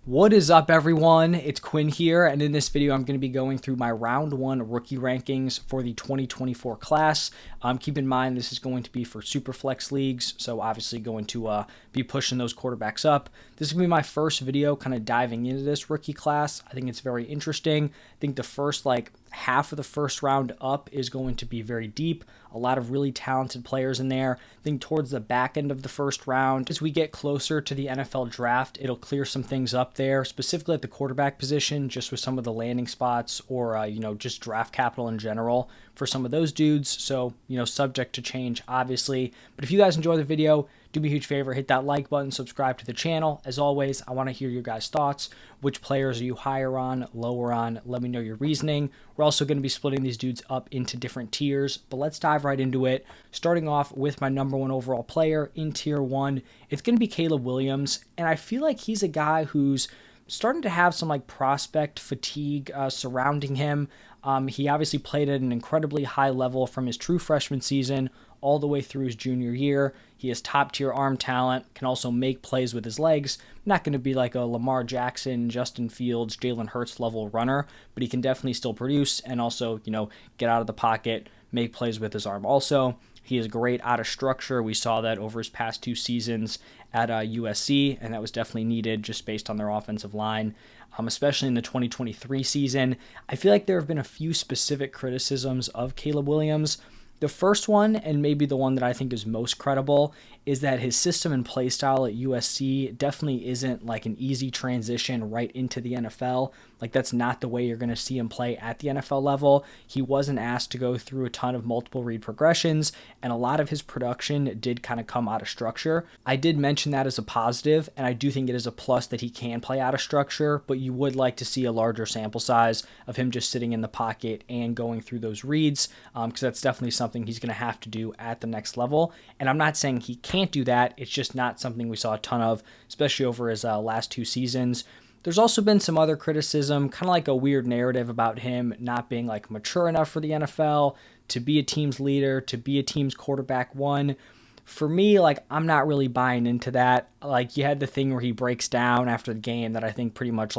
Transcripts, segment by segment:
What is up, everyone? It's Quinn here, and in this video, I'm going to be going through my round one rookie rankings for the 2024 class. Keep in mind, this is going to be for Superflex leagues, so obviously going to be pushing those quarterbacks up. This is going to be my first video kind of diving into this rookie class. I think it's very interesting. I think the first half of the first round up is going to be very deep. A lot of really talented players in there. I think towards the back end of the first round, as we get closer to the NFL draft, it'll clear some things up there, specifically at the quarterback position, just with some of the landing spots or, just draft capital in general for some of those dudes. So, subject to change, obviously. But if you guys enjoy the video, do me a huge favor, hit that like button, subscribe to the channel. As always, I want to hear your guys' thoughts. Which players are you higher on, lower on? Let me know your reasoning. We're also going to be splitting these dudes up into different tiers, but let's dive right into it. Starting off with my number one overall player in tier one, it's going to be Caleb Williams, and I feel like he's a guy who's starting to have some prospect fatigue surrounding him. He obviously played at an incredibly high level from his true freshman season all the way through his junior year. He has top tier arm talent, can also make plays with his legs. Not going to be like a Lamar Jackson, Justin Fields, Jalen Hurts level runner, but he can definitely still produce and also, get out of the pocket, make plays with his arm also. He is great out of structure. We saw that over his past two seasons at USC, and that was definitely needed just based on their offensive line, especially in the 2023 season. I feel like there have been a few specific criticisms of Caleb Williams. The first one, and maybe the one that I think is most credible, is that his system and play style at USC definitely isn't an easy transition right into the NFL. That's not the way you're going to see him play at the NFL level. He wasn't asked to go through a ton of multiple read progressions, and a lot of his production did kind of come out of structure. I did mention that as a positive, and I do think it is a plus that he can play out of structure, but you would like to see a larger sample size of him just sitting in the pocket and going through those reads, because that's definitely something he's going to have to do at the next level. And I'm not saying he can't do that. It's just not something we saw a ton of, especially over his last two seasons. There's also been some other criticism, kind of a weird narrative about him not being mature enough for the NFL, to be a team's leader, to be a team's quarterback one. For me, I'm not really buying into that. You had the thing where he breaks down after the game that I think pretty much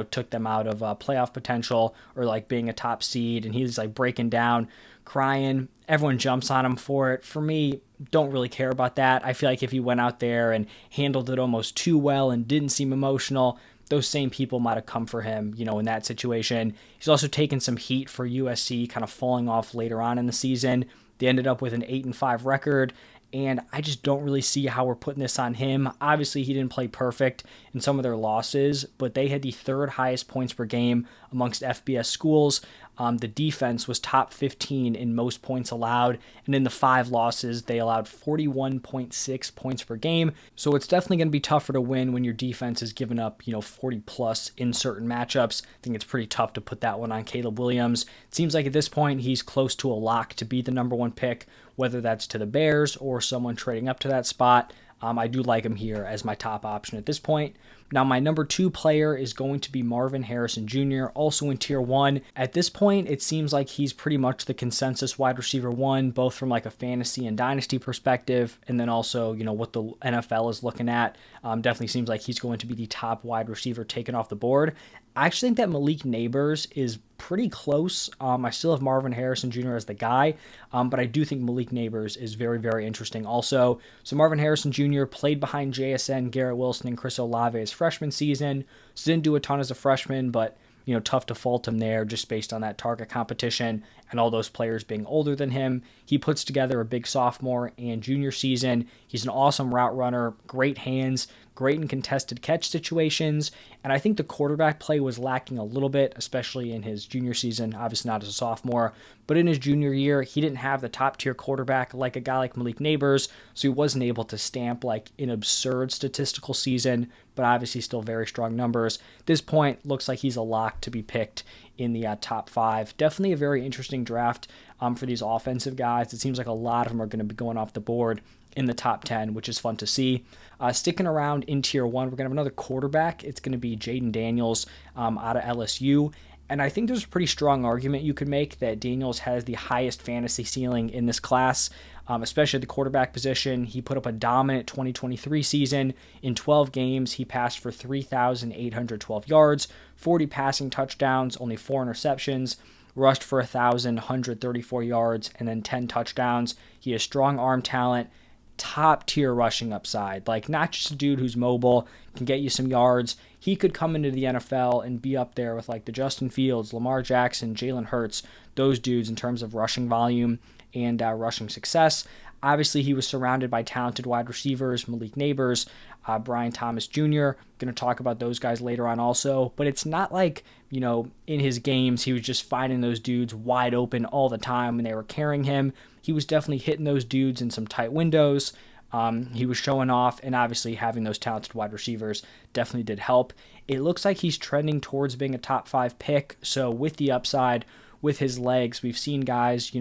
took them out of playoff potential or being a top seed, and he's breaking down, crying. Everyone jumps on him for it. For me, don't really care about that. I feel like if he went out there and handled it almost too well and didn't seem emotional, those same people might have come for him, in that situation. He's also taken some heat for USC kind of falling off later on in the season. They ended up with an 8-5 record, and I just don't really see how we're putting this on him. Obviously, he didn't play perfect in some of their losses, but they had the third highest points per game amongst FBS schools. The defense was top 15 in most points allowed, and in the 5 losses, they allowed 41.6 points per game. So it's definitely going to be tougher to win when your defense is giving up, 40 plus in certain matchups. I think it's pretty tough to put that one on Caleb Williams. It seems like at this point, he's close to a lock to be the number one pick, whether that's to the Bears or someone trading up to that spot. I do like him here as my top option at this point. Now, my number 2 player is going to be Marvin Harrison Jr., also in tier 1. At this point, it seems like he's pretty much the consensus wide receiver 1, both from a fantasy and dynasty perspective, and then also, what the NFL is looking at. Definitely seems like he's going to be the top wide receiver taken off the board. I actually think that Malik Neighbors is pretty close. I still have Marvin Harrison Jr. as the guy, but I do think Malik Neighbors is very, very interesting also. So Marvin Harrison Jr. played behind JSN, Garrett Wilson, and Chris Olave his freshman season. So didn't do a ton as a freshman, but tough to fault him there just based on that target competition and all those players being older than him. He puts together a big sophomore and junior season. He's an awesome route runner, great hands, great in contested catch situations, and I think the quarterback play was lacking a little bit, especially in his junior season, obviously not as a sophomore, but in his junior year, he didn't have the top-tier quarterback like a guy like Malik Neighbors, so he wasn't able to stamp an absurd statistical season, but obviously still very strong numbers. At this point, looks like he's a lock to be picked in the top 5. Definitely a very interesting draft for these offensive guys. It seems like a lot of them are going to be going off the board in the top 10, which is fun to see. Sticking around in tier 1, we're going to have another quarterback. It's going to be Jaden Daniels out of LSU. And I think there's a pretty strong argument you could make that Daniels has the highest fantasy ceiling in this class, especially at the quarterback position. He put up a dominant 2023 season. In 12 games, he passed for 3,812 yards, 40 passing touchdowns, only 4 interceptions, rushed for 1,134 yards, and then 10 touchdowns. He has strong arm talent, top tier rushing upside. Like, not just a dude who's mobile, can get you some yards. He could come into the NFL and be up there with like the Justin Fields, Lamar Jackson, Jalen Hurts, those dudes in terms of rushing volume and rushing success. Obviously, he was surrounded by talented wide receivers, Malik Neighbors, Brian Thomas Jr. Going to talk about those guys later on also. But it's not like, in his games, he was just finding those dudes wide open all the time when they were carrying him. He was definitely hitting those dudes in some tight windows. He was showing off, and obviously having those talented wide receivers definitely did help. It looks like he's trending towards being a top 5 pick. So with the upside, with his legs, we've seen guys,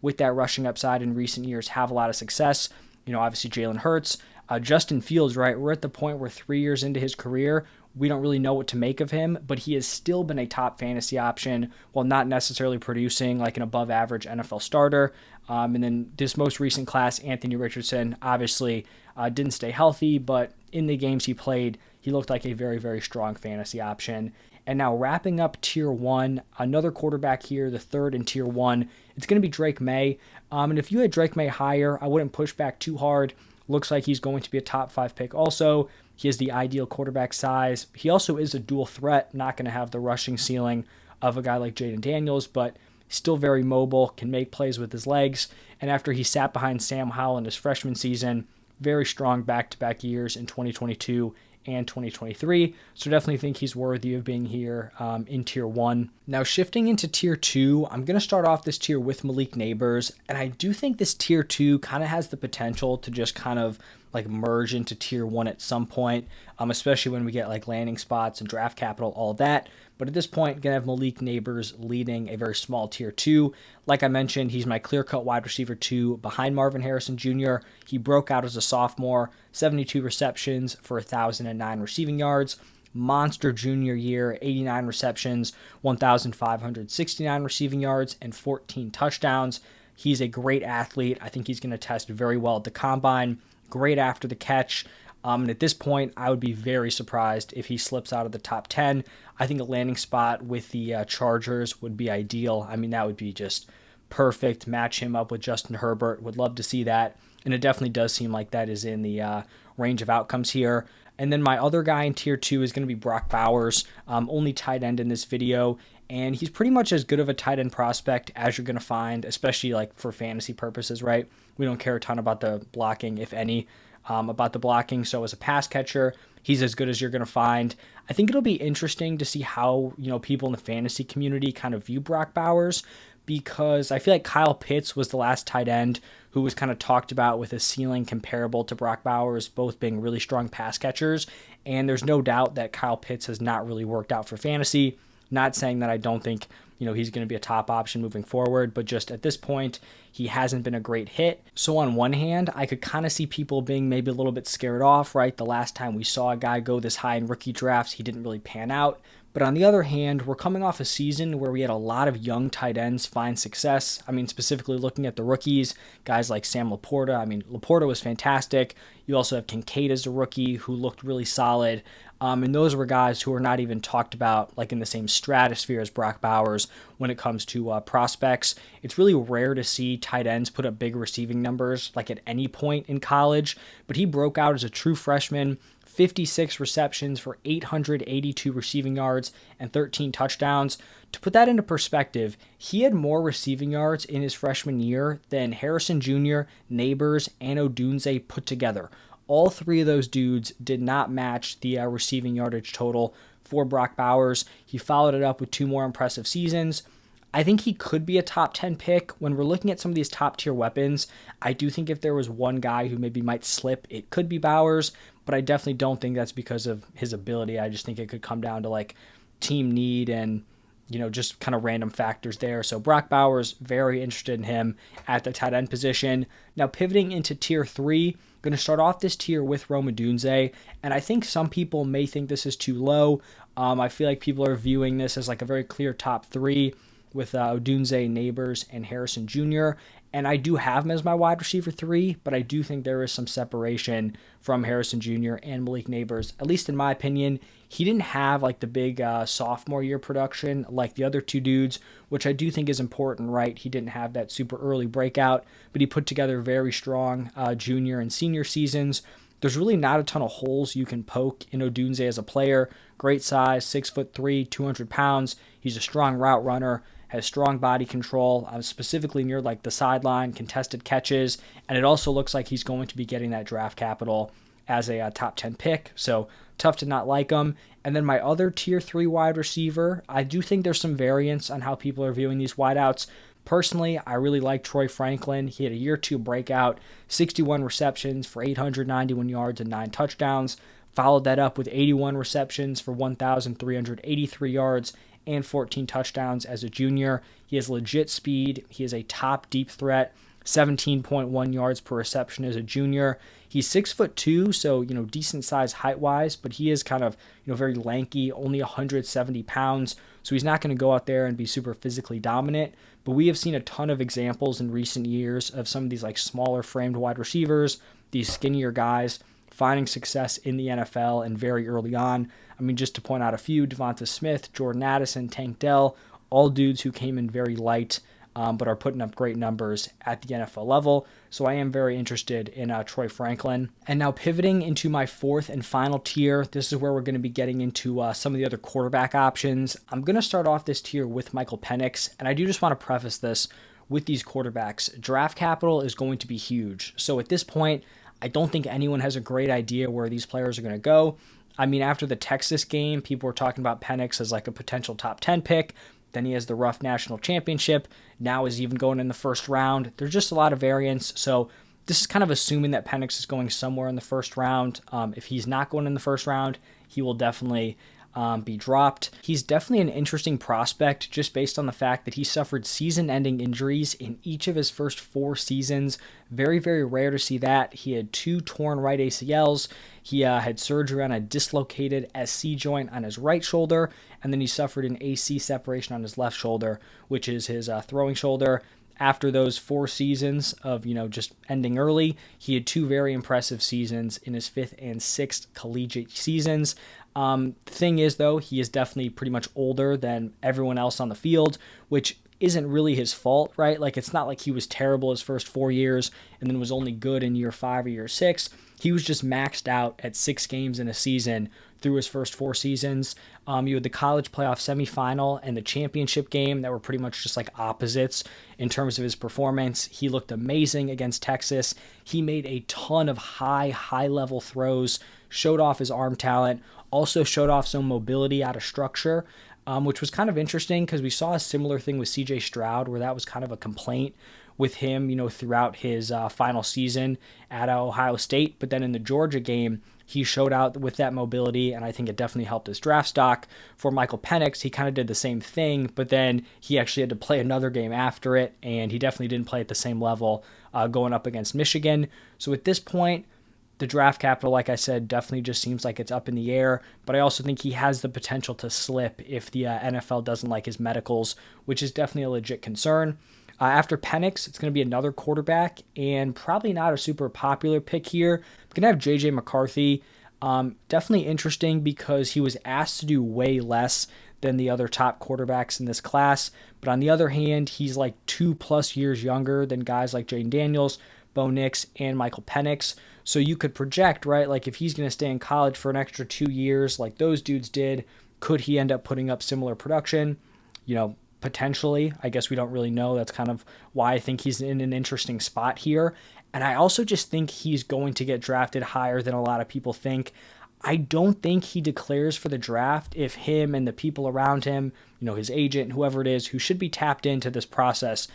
with that rushing upside in recent years have a lot of success. Obviously Jalen Hurts, Justin Fields, right? We're at the point where 3 years into his career, we don't really know what to make of him, but he has still been a top fantasy option while not necessarily producing like an above average NFL starter. And then this most recent class, Anthony Richardson, obviously didn't stay healthy, but in the games he played, he looked like a very, very strong fantasy option. And now wrapping up tier 1, another quarterback here, the third in tier 1, it's going to be Drake May. And if you had Drake May higher, I wouldn't push back too hard. Looks like he's going to be a top 5 pick also. He has the ideal quarterback size. He also is a dual threat, not going to have the rushing ceiling of a guy like Jaden Daniels, but still very mobile, can make plays with his legs. And after he sat behind Sam Howell in his freshman season, very strong back-to-back years in 2022 and 2023. So definitely think he's worthy of being here in tier 1. Now shifting into tier 2, I'm going to start off this tier with Malik Neighbors. And I do think this tier 2 kind of has the potential to just kind of like merge into tier 1 at some point, especially when we get like landing spots and draft capital, all that. But at this point, going to have Malik Neighbors leading a very small tier 2. Like I mentioned, he's my clear-cut wide receiver 2 behind Marvin Harrison Jr. He broke out as a sophomore, 72 receptions for 1,009 receiving yards. Monster junior year, 89 receptions, 1,569 receiving yards, and 14 touchdowns. He's a great athlete. I think he's going to test very well at the combine. Great after the catch. And at this point, I would be very surprised if he slips out of the top 10. I think a landing spot with the Chargers would be ideal. I mean, that would be just perfect. Match him up with Justin Herbert. Would love to see that. And it definitely does seem like that is in the range of outcomes here. And then my other guy in tier 2 is going to be Brock Bowers, only tight end in this video. And he's pretty much as good of a tight end prospect as you're going to find, especially like for fantasy purposes, right? We don't care a ton about the blocking, if any, about the blocking. So as a pass catcher, he's as good as you're going to find. I think it'll be interesting to see how, people in the fantasy community kind of view Brock Bowers, because I feel like Kyle Pitts was the last tight end who was kind of talked about with a ceiling comparable to Brock Bowers, both being really strong pass catchers. And there's no doubt that Kyle Pitts has not really worked out for fantasy. Not saying that I don't think, he's going to be a top option moving forward, but just at this point, he hasn't been a great hit. So on one hand, I could kind of see people being maybe a little bit scared off, right? The last time we saw a guy go this high in rookie drafts, he didn't really pan out. But on the other hand, we're coming off a season where we had a lot of young tight ends find success. I mean, specifically looking at the rookies, guys like Sam Laporta. I mean, Laporta was fantastic. You also have Kincaid as a rookie who looked really solid. And those were guys who are not even talked about like in the same stratosphere as Brock Bowers when it comes to prospects. It's really rare to see tight ends put up big receiving numbers like at any point in college, but he broke out as a true freshman, 56 receptions for 882 receiving yards and 13 touchdowns. To put that into perspective, he had more receiving yards in his freshman year than Harrison Jr., Neighbors, and Odunze put together. All three of those dudes did not match the receiving yardage total for Brock Bowers. He followed it up with 2 more impressive seasons. I think he could be a top 10 pick. When we're looking at some of these top tier weapons, I do think if there was one guy who maybe might slip, it could be Bowers, but I definitely don't think that's because of his ability. I just think it could come down to like team need and, just kind of random factors there. So Brock Bowers, very interested in him at the tight end position. Now pivoting into tier 3, Going to start off this tier with Rome Odunze, and I think some people may think this is too low. I feel like people are viewing this as like a very clear top 3 with Odunze, Neighbors, and Harrison Jr. And I do have him as my wide receiver 3, but I do think there is some separation from Harrison Jr. and Malik Neighbors, at least in my opinion. He didn't have like the big sophomore year production like the other 2 dudes, which I do think is important, right? He didn't have that super early breakout, but he put together very strong junior and senior seasons. There's really not a ton of holes you can poke in Odunze as a player. Great size, 6'3", 200 pounds. He's a strong route runner, has strong body control, specifically near like the sideline, contested catches, and it also looks like he's going to be getting that draft capital as a top 10 pick. So tough to not like him. And then my other tier 3 wide receiver, I do think there's some variance on how people are viewing these wideouts. Personally, I really like Troy Franklin. He had a year 2 breakout, 61 receptions for 891 yards and 9 touchdowns. Followed that up with 81 receptions for 1,383 yards and 14 touchdowns as a junior. He has legit speed. He is a top deep threat, 17.1 yards per reception as a junior. He's 6'2", so decent size height wise, but he is kind of very lanky, only 170 pounds. So he's not going to go out there and be super physically dominant. But we have seen a ton of examples in recent years of some of these like smaller framed wide receivers, these skinnier guys finding success in the NFL and very early on. I mean, just to point out a few, Devonta Smith, Jordan Addison, Tank Dell, all dudes who came in very light, but are putting up great numbers at the NFL level. So I am very interested in Troy Franklin. And now pivoting into my 4th and final tier, this is where we're going to be getting into some of the other quarterback options. I'm going to start off this tier with Michael Penix, and I do just want to preface this with these quarterbacks. Draft capital is going to be huge. So at this point, I don't think anyone has a great idea where these players are going to go. I mean, after the Texas game, people were talking about Penix as like a potential top 10 pick. Then he has the rough national championship. Now he's even going in the first round. There's just a lot of variance. So this is kind of assuming that Penix is going somewhere in the first round. If he's not going in the first round, he will definitely be dropped. He's definitely an interesting prospect just based on the fact that he suffered season-ending injuries in each of his first 4 seasons. Very, very rare to see that. He had 2 torn right ACLs. He had surgery on a dislocated SC joint on his right shoulder, and then he suffered an AC separation on his left shoulder, which is his throwing shoulder. After those 4 seasons of, just ending early, he had 2 very impressive seasons in his 5th and 6th collegiate seasons. The thing is, though, he is definitely pretty much older than everyone else on the field, which isn't really his fault, right? Like, it's not like he was terrible his first 4 years and then was only good in year 5 or year 6. He was just maxed out at 6 games in a season through his first 4 seasons. You had the college playoff semifinal and the championship game that were pretty much just like opposites in terms of his performance. He looked amazing against Texas. He made a ton of high-level throws, showed off his arm talent, also showed off some mobility out of structure, which was kind of interesting because we saw a similar thing with CJ Stroud where that was kind of a complaint with him, throughout his final season at Ohio State. But then in the Georgia game, he showed out with that mobility, and I think it definitely helped his draft stock. For Michael Penix, he kind of did the same thing, but then he actually had to play another game after it, and he definitely didn't play at the same level going up against Michigan. So at this point, the draft capital, like I said, definitely just seems like it's up in the air, but I also think he has the potential to slip if the NFL doesn't like his medicals, which is definitely a legit concern. After Penix, it's going to be another quarterback, and probably not a super popular pick here. I'm going to have J.J. McCarthy. Definitely interesting because he was asked to do way less than the other top quarterbacks in this class, but on the other hand, he's like 2+ years younger than guys like Jaden Daniels, Bo Nix, and Michael Penix. So you could project, right, like if he's going to stay in college for an extra 2 years like those dudes did, could he end up putting up similar production? Potentially. I guess we don't really know. That's kind of why I think he's in an interesting spot here. And I also just think he's going to get drafted higher than a lot of people think. I don't think he declares for the draft if him and the people around him, his agent, whoever it is, who should be tapped into this process,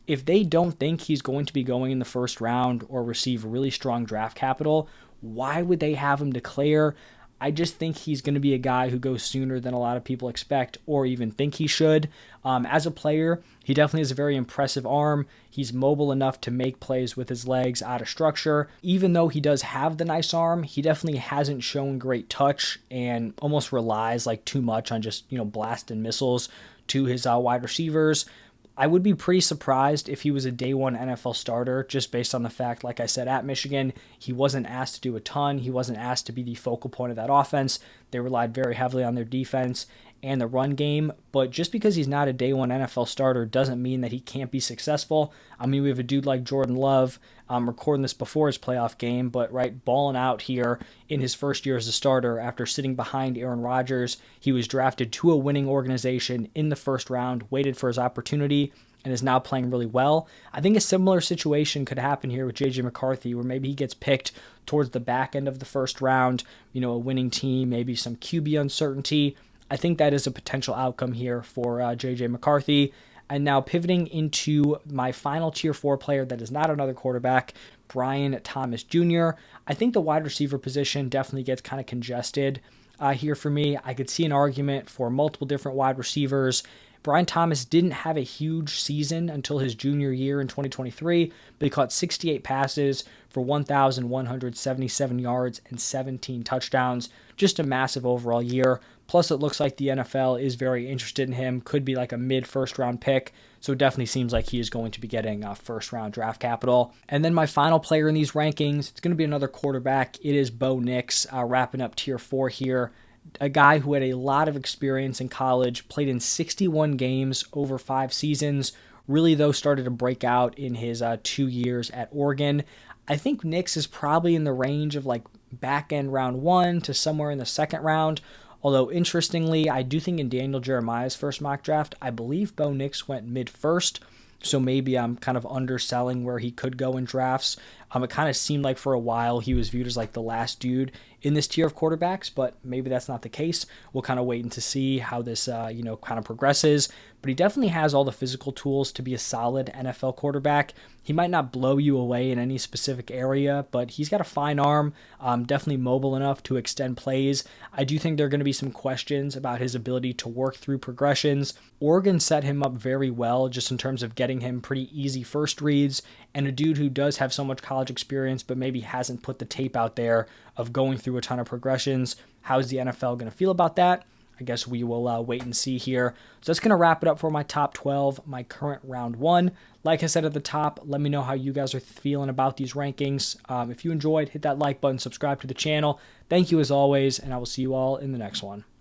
if they don't think he's going to be going in the first round or receive really strong draft capital, why would they have him declare? I just think he's going to be a guy who goes sooner than a lot of people expect or even think he should. As a player, he definitely has a very impressive arm. He's mobile enough to make plays with his legs out of structure. Even though he does have the nice arm, he definitely hasn't shown great touch and almost relies like too much on just, blasting missiles to his wide receivers. I would be pretty surprised if he was a day one NFL starter, just based on the fact, like I said, at Michigan, he wasn't asked to do a ton. He wasn't asked to be the focal point of that offense. They relied very heavily on their defense and the run game. But just because he's not a day one NFL starter doesn't mean that he can't be successful. I mean, we have a dude like Jordan Love. I'm recording this before his playoff game, but balling out here in his first year as a starter after sitting behind Aaron Rodgers. He was drafted to a winning organization in the first round, waited for his opportunity, and is now playing really well. I think a similar situation could happen here with J.J. McCarthy, where maybe he gets picked towards the back end of the first round, a winning team, maybe some QB uncertainty. I think that is a potential outcome here for J.J. McCarthy. And now pivoting into my final tier 4 player that is not another quarterback, Brian Thomas Jr. I think the wide receiver position definitely gets kind of congested here for me. I could see an argument for multiple different wide receivers. Brian Thomas didn't have a huge season until his junior year in 2023, but he caught 68 passes for 1,177 yards and 17 touchdowns. Just a massive overall year. Plus, it looks like the NFL is very interested in him. Could be like a mid-first round pick. So it definitely seems like he is going to be getting first round draft capital. And then my final player in these rankings, it's going to be another quarterback. It is Bo Nix, wrapping up tier 4 here. A guy who had a lot of experience in college, played in 61 games over 5 seasons. Really, though, started to break out in his 2 years at Oregon. I think Nix is probably in the range of like back end round 1 to somewhere in the second round. Although, interestingly, I do think in Daniel Jeremiah's first mock draft, I believe Bo Nix went mid-first. So maybe I'm kind of underselling where he could go in drafts. It kind of seemed like for a while he was viewed as like the last dude in this tier of quarterbacks, but maybe that's not the case. We'll kind of wait and to see how this, kind of progresses. But he definitely has all the physical tools to be a solid NFL quarterback. He might not blow you away in any specific area, but he's got a fine arm, definitely mobile enough to extend plays. I do think there are going to be some questions about his ability to work through progressions. Oregon set him up very well just in terms of getting him pretty easy first reads, and a dude who does have so much college experience but maybe hasn't put the tape out there of going through a ton of progressions. How's the NFL going to feel about that? I guess we will wait and see here. So that's going to wrap it up for my top 12, my current round 1. Like I said at the top, let me know how you guys are feeling about these rankings. If you enjoyed, hit that like button, subscribe to the channel. Thank you as always, and I will see you all in the next one.